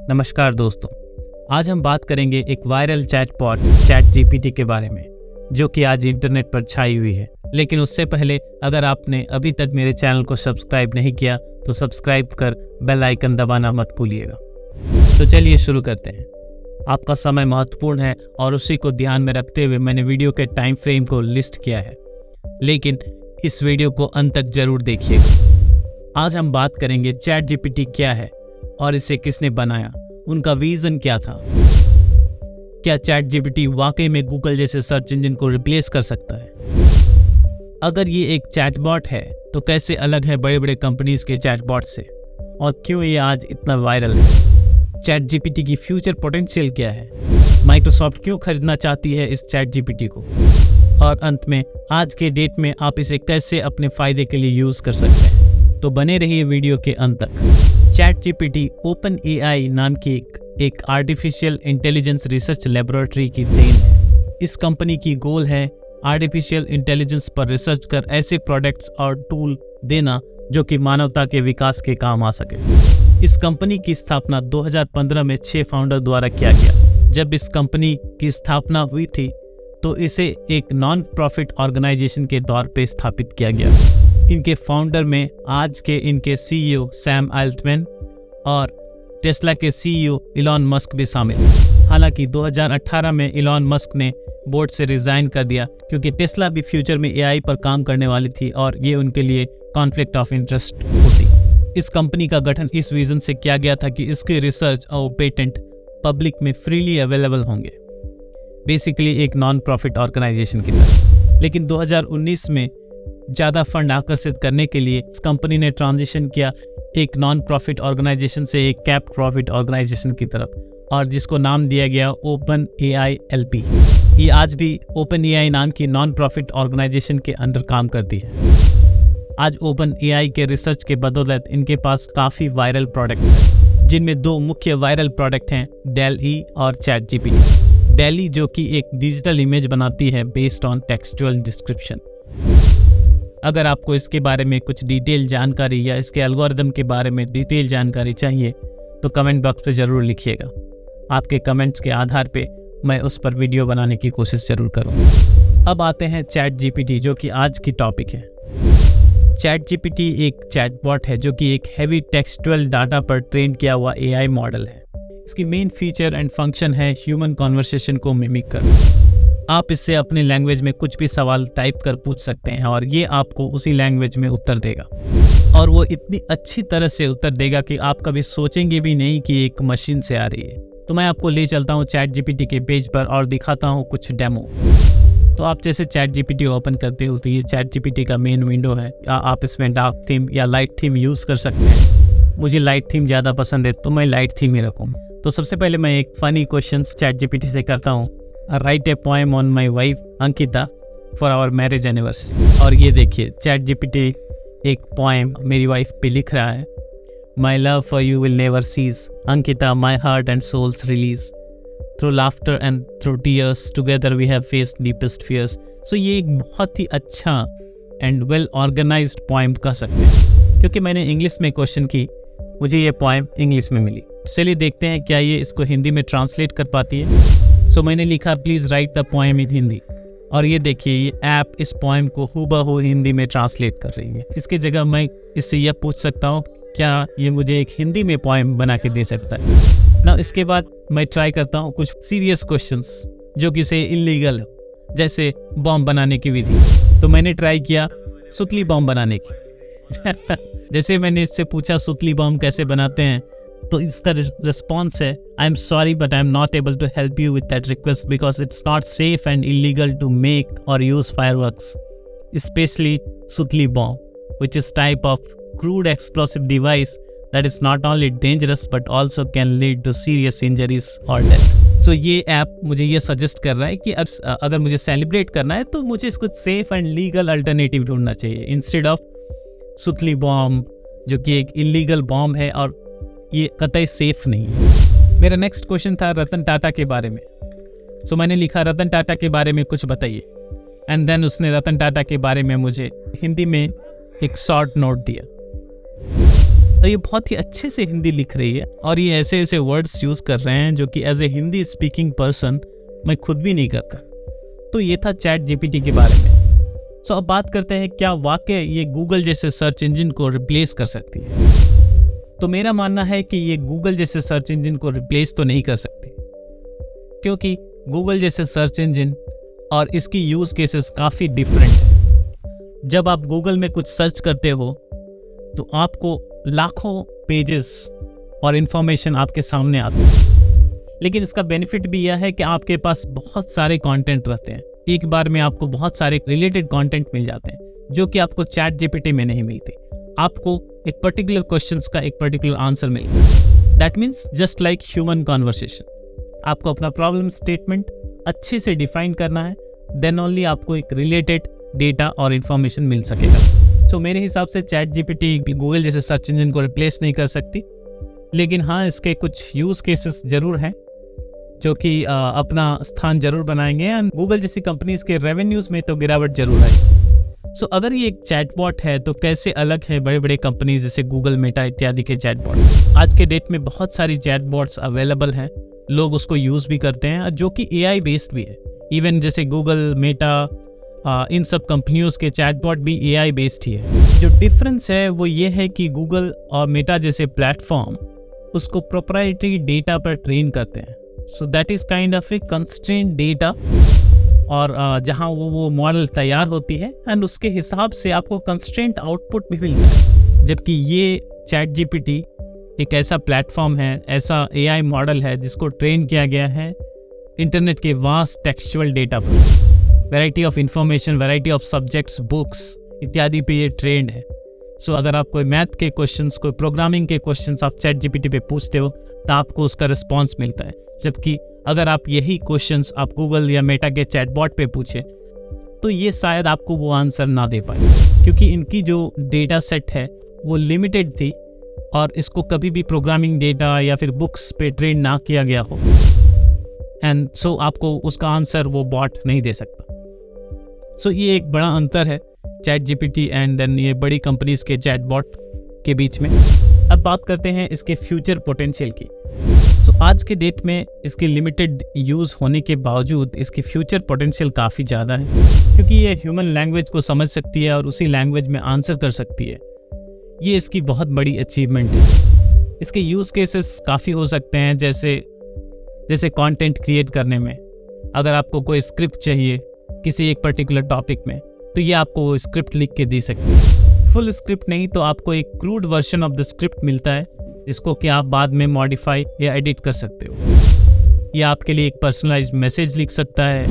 नमस्कार दोस्तों, आज हम बात करेंगे एक वायरल चैटबॉट ChatGPT के बारे में, जो कि आज इंटरनेट पर छाई हुई है। लेकिन उससे पहले अगर आपने अभी तक मेरे चैनल को सब्सक्राइब नहीं किया तो सब्सक्राइब कर बेल आइकन दबाना मत भूलिएगा। तो चलिए शुरू करते हैं। आपका समय महत्वपूर्ण है और उसी को ध्यान में रखते हुए मैंने वीडियो के टाइम फ्रेम को लिस्ट किया है, लेकिन इस वीडियो को अंत तक जरूर देखिएगा। आज हम बात करेंगे ChatGPT क्या है और इसे किसने बनाया, उनका विजन क्या था। क्या ChatGPT वाकई में गूगल जैसे सर्च इंजन को रिप्लेस कर सकता है? अगर ये एक चैटबॉट है तो कैसे अलग है बड़े बड़े कंपनीज के चैटबॉट से, और क्यों ये आज इतना वायरल है? ChatGPT की फ्यूचर पोटेंशियल क्या है? माइक्रोसॉफ्ट क्यों खरीदना चाहती है इस ChatGPT को? और अंत में आज के डेट में आप इसे कैसे अपने फायदे के लिए यूज कर सकते हैं। तो बने रहिए वीडियो के अंत तक। ChatGPT OpenAI नाम की एक आर्टिफिशियल इंटेलिजेंस रिसर्च लेबोरेटरी की देन है। इस कंपनी की गोल है आर्टिफिशियल इंटेलिजेंस पर रिसर्च कर ऐसे प्रोडक्ट्स और टूल देना जो कि मानवता के विकास के काम आ सके। इस कंपनी की स्थापना 2015 में 6 फाउंडर द्वारा किया गया। जब इस कंपनी की स्थापना हुई थी तो इसे एक नॉन प्रॉफिट ऑर्गेनाइजेशन के तौर पे स्थापित किया गया। इनके फाउंडर में आज के इनके CEO सैम अल्टमैन और टेस्ला के CEO इलॉन मस्क भी शामिल हैं। हालांकि 2018 में इलॉन मस्क ने बोर्ड से रिजाइन कर दिया क्योंकि टेस्ला भी फ्यूचर में AI पर काम करने वाली थी और ये उनके लिए कॉन्फ्लिक्ट ऑफ इंटरेस्ट होती। इस कंपनी का गठन इस विजन से किया गया था कि इसके रिसर्च और पेटेंट पब्लिक में फ्रीली अवेलेबल होंगे, बेसिकली एक नॉन प्रॉफिट ऑर्गेनाइजेशन की तरह। लेकिन 2019 में ज़्यादा फंड आकर्षित करने के लिए इस कंपनी ने ट्रांजिशन किया एक नॉन प्रॉफिट ऑर्गेनाइजेशन से एक कैप प्रॉफिट ऑर्गेनाइजेशन की तरफ, और जिसको नाम दिया गया OpenAI LP। ये आज भी OpenAI नाम की नॉन प्रॉफिट ऑर्गेनाइजेशन के अंडर काम करती है। आज OpenAI के रिसर्च के बदौलत इनके पास काफ़ी वायरल प्रोडक्ट्स हैं, जिनमें 2 मुख्य वायरल प्रोडक्ट हैं, DALL-E और ChatGPT। DALL-E जो कि एक डिजिटल इमेज बनाती है बेस्ड ऑन टेक्सचुअल डिस्क्रिप्शन। अगर आपको इसके बारे में कुछ डिटेल जानकारी या इसके एल्गोरिदम के बारे में डिटेल जानकारी चाहिए तो कमेंट बॉक्स पे ज़रूर लिखिएगा। आपके कमेंट्स के आधार पे मैं उस पर वीडियो बनाने की कोशिश ज़रूर करूँगा। अब आते हैं ChatGPT, जो कि आज की टॉपिक है। ChatGPT एक चैटबॉट है जो कि एक हैवी टेक्सचुअल डाटा पर ट्रेन किया हुआ AI मॉडल है। इसकी मेन फीचर एंड फंक्शन है ह्यूमन कॉन्वर्सेशन को मिमिक करना। आप इससे अपने लैंग्वेज में कुछ भी सवाल टाइप कर पूछ सकते हैं और ये आपको उसी लैंग्वेज में उत्तर देगा, और वो इतनी अच्छी तरह से उत्तर देगा कि आप कभी सोचेंगे भी नहीं कि एक मशीन से आ रही है। तो मैं आपको ले चलता हूँ ChatGPT के पेज पर और दिखाता हूँ कुछ डेमो। तो आप जैसे ChatGPT ओपन करते हो तो ये ChatGPT का मेन विंडो है। आप इसमें डार्क थीम या लाइट थीम यूज़ कर सकते हैं। मुझे लाइट थीम ज़्यादा पसंद है तो मैं लाइट थीम ही रखूँगा। तो सबसे पहले मैं एक फ़नी क्वेश्चन ChatGPT से करता हूँ। Write a poem on my wife Ankita for our marriage anniversary. और ये देखिए ChatGPT एक पोएम मेरी वाइफ पे लिख रहा है। My love for you will never cease Ankita, my heart and souls release through laughter and through tears together we have faced deepest fears. So ये एक बहुत ही अच्छा एंड वेल ऑर्गेनाइज्ड पोएम कह सकते हैं। क्योंकि मैंने इंग्लिश में क्वेश्चन की, मुझे ये पोएम इंग्लिश में मिली। चलिए देखते हैं क्या ये इसको हिंदी में ट्रांसलेट कर पाती है। सो मैंने लिखा please write the poem in Hindi, और ये देखिए ये ऐप इस पोएम को हूबहू हिंदी में ट्रांसलेट कर रही है। इसके जगह मैं इससे यह पूछ सकता हूँ क्या ये मुझे एक हिंदी में पोएम बना के दे सकता है ना। इसके बाद मैं ट्राई करता हूँ कुछ सीरियस क्वेश्चंस जो कि से इलीगल हो, जैसे बॉम्ब बनाने की विधि। तो मैंने ट्राई किया सुतली बॉम्ब बनाने की। जैसे मैंने इससे पूछा सुतली बॉम्ब कैसे बनाते हैं, तो इसका रिस्पॉन्स है I am sorry but I am not able to help you with that request because it's not safe and illegal to make और यूज फायरवर्क्स स्पेशली सुतली bomb which is type of crude explosive device that is not only dangerous but also can lead to serious injuries और death. सो ये app मुझे ये suggest कर रहा है कि अगर मुझे सेलिब्रेट करना है तो मुझे इसको सेफ एंड लीगल अल्टरनेटिव ढूंढना चाहिए इंस्टेड ऑफ सुतली बॉम्ब, जो कि एक इलीगल बॉम्ब है और ये कतई सेफ नहीं है। मेरा नेक्स्ट क्वेश्चन था रतन टाटा के बारे में। सो मैंने लिखा रतन टाटा के बारे में कुछ बताइए, एंड देन उसने रतन टाटा के बारे में मुझे हिंदी में एक शॉर्ट नोट दिया। और ये बहुत ही अच्छे से हिंदी लिख रही है और ये ऐसे ऐसे वर्ड्स यूज़ कर रहे हैं जो कि as a Hindi speaking person मैं खुद भी नहीं करता। तो ये था चैट जीपीटी के बारे में। सो अब बात करते हैं क्या वाकई ये गूगल जैसे सर्च इंजन को रिप्लेस कर सकती है। तो मेरा मानना है कि ये गूगल जैसे सर्च इंजन को रिप्लेस तो नहीं कर सकती, क्योंकि गूगल जैसे सर्च इंजन और इसकी यूज़ केसेस काफ़ी डिफरेंट है। जब आप गूगल में कुछ सर्च करते हो तो आपको लाखों पेजेस और इन्फॉर्मेशन आपके सामने आते हैं, लेकिन इसका बेनिफिट भी यह है कि आपके पास बहुत सारे कंटेंट रहते हैं। एक बार में आपको बहुत सारे रिलेटेड कंटेंट मिल जाते हैं जो कि आपको चैट जीपीटी में नहीं मिलते। आपको एक पर्टिकुलर क्वेश्चंस का एक पर्टिकुलर आंसर मिलता है। That means just like human conversation. आपको अपना प्रॉब्लम स्टेटमेंट अच्छे से डिफाइन करना है, देन ओनली आपको एक रिलेटेड डेटा और इन्फॉर्मेशन मिल सकेगा। तो मेरे हिसाब से चैट जीपीटी गूगल जैसे सर्च इंजन को रिप्लेस नहीं कर सकती, लेकिन हाँ इसके कुछ यूज़ केसेस ज़रूर हैं जो कि अपना स्थान जरूर बनाएंगे एंड गूगल जैसी कंपनीज के रेवेन्यूज़ में तो गिरावट जरूर आई। सो अगर ये एक चैटबॉट है तो कैसे अलग है बड़े बड़े कंपनीज जैसे गूगल, मेटा इत्यादि के चैटबॉट्स। आज के डेट में बहुत सारी चैटबॉट्स अवेलेबल हैं, लोग उसको यूज़ भी करते हैं जो कि एआई बेस्ड भी है। इवन जैसे गूगल, मेटा, इन सब कंपनियों के चैटबॉट भी एआई बेस्ड ही है। जो डिफरेंस है वो ये है कि गूगल और मेटा जैसे प्लेटफॉर्म उसको प्रोप्राइटरी डेटा पर ट्रेन करते हैं। So that is kind of A constraint data, और जहाँ वो मॉडल तैयार होती है एंड उसके हिसाब से आपको कंस्ट्रेंट आउटपुट भी मिलता है। जबकि ये चैट जीपीटी एक ऐसा प्लेटफॉर्म है, ऐसा एआई मॉडल है जिसको ट्रेन किया गया है इंटरनेट के वास्ट टेक्सचुअल डेटा पर। Variety of information, variety of subjects, books इत्यादि पे ये ट्रेंड है। सो अगर आप कोई मैथ के क्वेश्चंस, कोई प्रोग्रामिंग के क्वेश्चंस आप चैट जीपीटी पे पूछते हो तो आपको उसका रिस्पांस मिलता है। जबकि अगर आप यही क्वेश्चंस आप गूगल या मेटा के चैटबॉट पे पूछे तो ये शायद आपको वो आंसर ना दे पाए, क्योंकि इनकी जो डेटा सेट है वो लिमिटेड थी और इसको कभी भी प्रोग्रामिंग डेटा या फिर बुक्स पे ट्रेन ना किया गया हो, एंड सो आपको उसका आंसर वो बॉट नहीं दे सकता। सो ये एक बड़ा अंतर है चैट जीपीटी एंड देन ये बड़ी कंपनीज के चैटबॉट के बीच में। अब बात करते हैं इसके फ्यूचर पोटेंशियल की। सो आज के डेट में इसकी लिमिटेड यूज़ होने के बावजूद इसकी फ्यूचर पोटेंशियल काफ़ी ज़्यादा है, क्योंकि ये ह्यूमन लैंग्वेज को समझ सकती है और उसी लैंग्वेज में आंसर कर सकती है। ये इसकी बहुत बड़ी अचीवमेंट है। इसके यूज़ केसेस काफ़ी हो सकते हैं, जैसे कंटेंट क्रिएट करने में। अगर आपको कोई स्क्रिप्ट चाहिए किसी एक पर्टिकुलर टॉपिक में तो ये आपको स्क्रिप्ट लिख के दे सकती है। फुल स्क्रिप्ट नहीं तो आपको एक crude version of the script मिलता है जिसको कि आप बाद में मॉडिफाई या एडिट कर सकते हो। ये आपके लिए एक पर्सनलाइज्ड मैसेज लिख सकता है।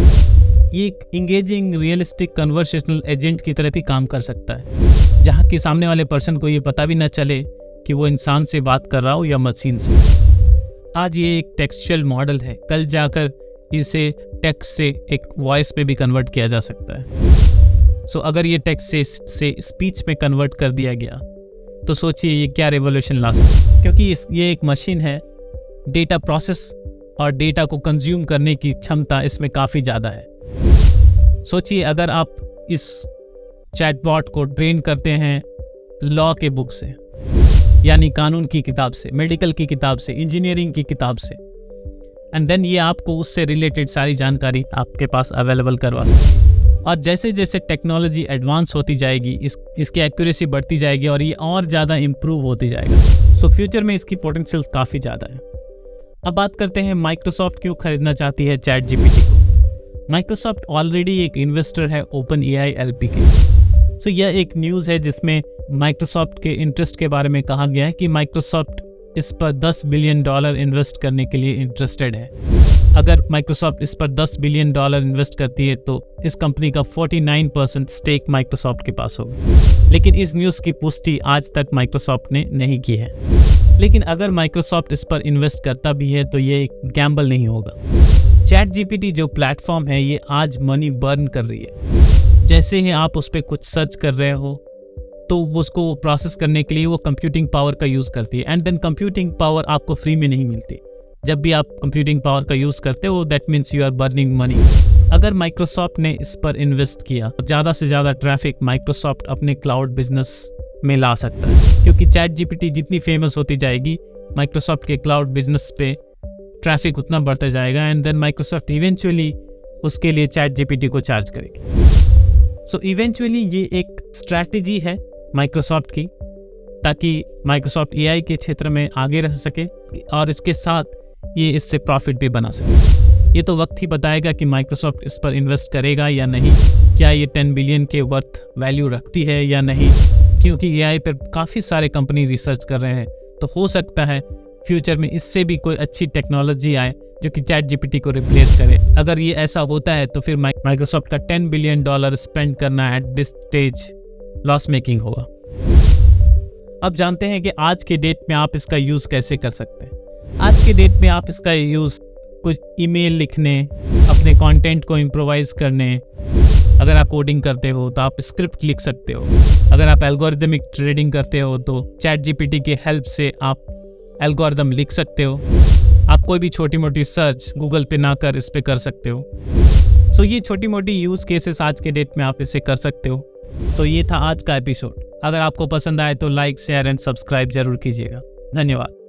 ये एक इंगेजिंग, रियलिस्टिक कन्वर्सेशनल एजेंट की तरह भी काम कर सकता है, जहाँ कि सामने वाले पर्सन को ये पता भी ना चले कि वो इंसान से बात कर रहा हो या मशीन से। आज ये एक टेक्सचुअल मॉडल है, कल जाकर इसे टेक्स्ट से एक वॉइस पे भी कन्वर्ट किया जा सकता है। सो अगर ये टेक्स्ट से स्पीच में कन्वर्ट कर दिया गया तो सोचिए ये क्या रेवोल्यूशन ला सकता है, क्योंकि ये एक मशीन है। डेटा प्रोसेस और डेटा को कंज्यूम करने की क्षमता इसमें काफ़ी ज़्यादा है। सोचिए अगर आप इस चैटबॉट को ट्रेन करते हैं लॉ के बुक से, यानी कानून की किताब से, मेडिकल की किताब से, इंजीनियरिंग की किताब से, एंड देन ये आपको उससे रिलेटेड सारी जानकारी आपके पास अवेलेबल करवा सकती है। और जैसे जैसे टेक्नोलॉजी एडवांस होती जाएगी, इसकी एक्यूरेसी बढ़ती जाएगी और ये और ज़्यादा इम्प्रूव होती जाएगा। सो फ्यूचर में इसकी पोटेंशियल काफ़ी ज़्यादा है। अब बात करते हैं माइक्रोसॉफ्ट क्यों खरीदना चाहती है चैट जीपीटी को। माइक्रोसॉफ्ट ऑलरेडी एक इन्वेस्टर है ओपन एआई एलपी के। सो यह एक न्यूज़ है जिसमें माइक्रोसॉफ्ट के इंटरेस्ट के बारे में कहा गया है कि माइक्रोसॉफ्ट इस पर $10 बिलियन इन्वेस्ट करने के लिए इंटरेस्टेड है। अगर माइक्रोसॉफ्ट इस पर $10 बिलियन इन्वेस्ट करती है तो इस कंपनी का 49% स्टेक माइक्रोसॉफ्ट के पास होगा। लेकिन इस न्यूज़ की पुष्टि आज तक माइक्रोसॉफ्ट ने नहीं की है। लेकिन अगर माइक्रोसॉफ्ट इस पर इन्वेस्ट करता भी है तो ये एक गैम्बल नहीं होगा। चैट जीपीटी जो प्लेटफॉर्म है ये आज मनी बर्न कर रही है। जैसे ही आप उस पर कुछ सर्च कर रहे हो तो उसको प्रोसेस करने के लिए वो कंप्यूटिंग पावर का यूज़ करती है, एंड देन कंप्यूटिंग पावर आपको फ्री में नहीं मिलती। जब भी आप कंप्यूटिंग पावर का यूज़ करते हो that means you are burning money. अगर माइक्रोसॉफ्ट ने इस पर इन्वेस्ट किया, ज़्यादा से ज़्यादा ट्रैफिक माइक्रोसॉफ्ट अपने क्लाउड बिजनेस में ला सकता है, क्योंकि चैट जीपीटी जितनी फेमस होती जाएगी माइक्रोसॉफ्ट के क्लाउड बिजनेस पे ट्रैफिक उतना बढ़ता जाएगा, एंड देन माइक्रोसॉफ्ट इवेंचुअली उसके लिए चैट जीपीटी को चार्ज करेगी। सो इवेंचुअली ये एक स्ट्रैटेजी है माइक्रोसॉफ्ट की, ताकि माइक्रोसॉफ्ट एआई के क्षेत्र में आगे रह सके और इसके साथ ये इससे प्रॉफिट भी बना सके। ये तो वक्त ही बताएगा कि माइक्रोसॉफ्ट इस पर इन्वेस्ट करेगा या नहीं, क्या ये 10 बिलियन के वर्थ वैल्यू रखती है या नहीं, क्योंकि एआई पर काफ़ी सारे कंपनी रिसर्च कर रहे हैं। तो हो सकता है फ्यूचर में इससे भी कोई अच्छी टेक्नोलॉजी आए जो कि चैट जीपीटी को रिप्लेस करे। अगर ये ऐसा होता है तो फिर माइक्रोसॉफ्ट का $10 बिलियन स्पेंड करना at this stage loss making होगा। अब जानते हैं कि आज के डेट में आप इसका यूज़ कैसे कर सकते हैं। आज के डेट में आप इसका यूज़ कुछ ईमेल लिखने, अपने कंटेंट को इम्प्रोवाइज करने, अगर आप कोडिंग करते हो तो आप स्क्रिप्ट लिख सकते हो, अगर आप एल्गोरिदमिक ट्रेडिंग करते हो तो चैट जीपीटी की हेल्प से आप एल्गोरिदम लिख सकते हो। आप कोई भी छोटी मोटी सर्च गूगल पे ना कर इस पे कर सकते हो। सो ये छोटी मोटी यूज़ केसेस आज के डेट में आप इसे कर सकते हो। तो ये था आज का एपिसोड। अगर आपको पसंद आए तो लाइक, शेयर एंड सब्सक्राइब जरूर कीजिएगा। धन्यवाद।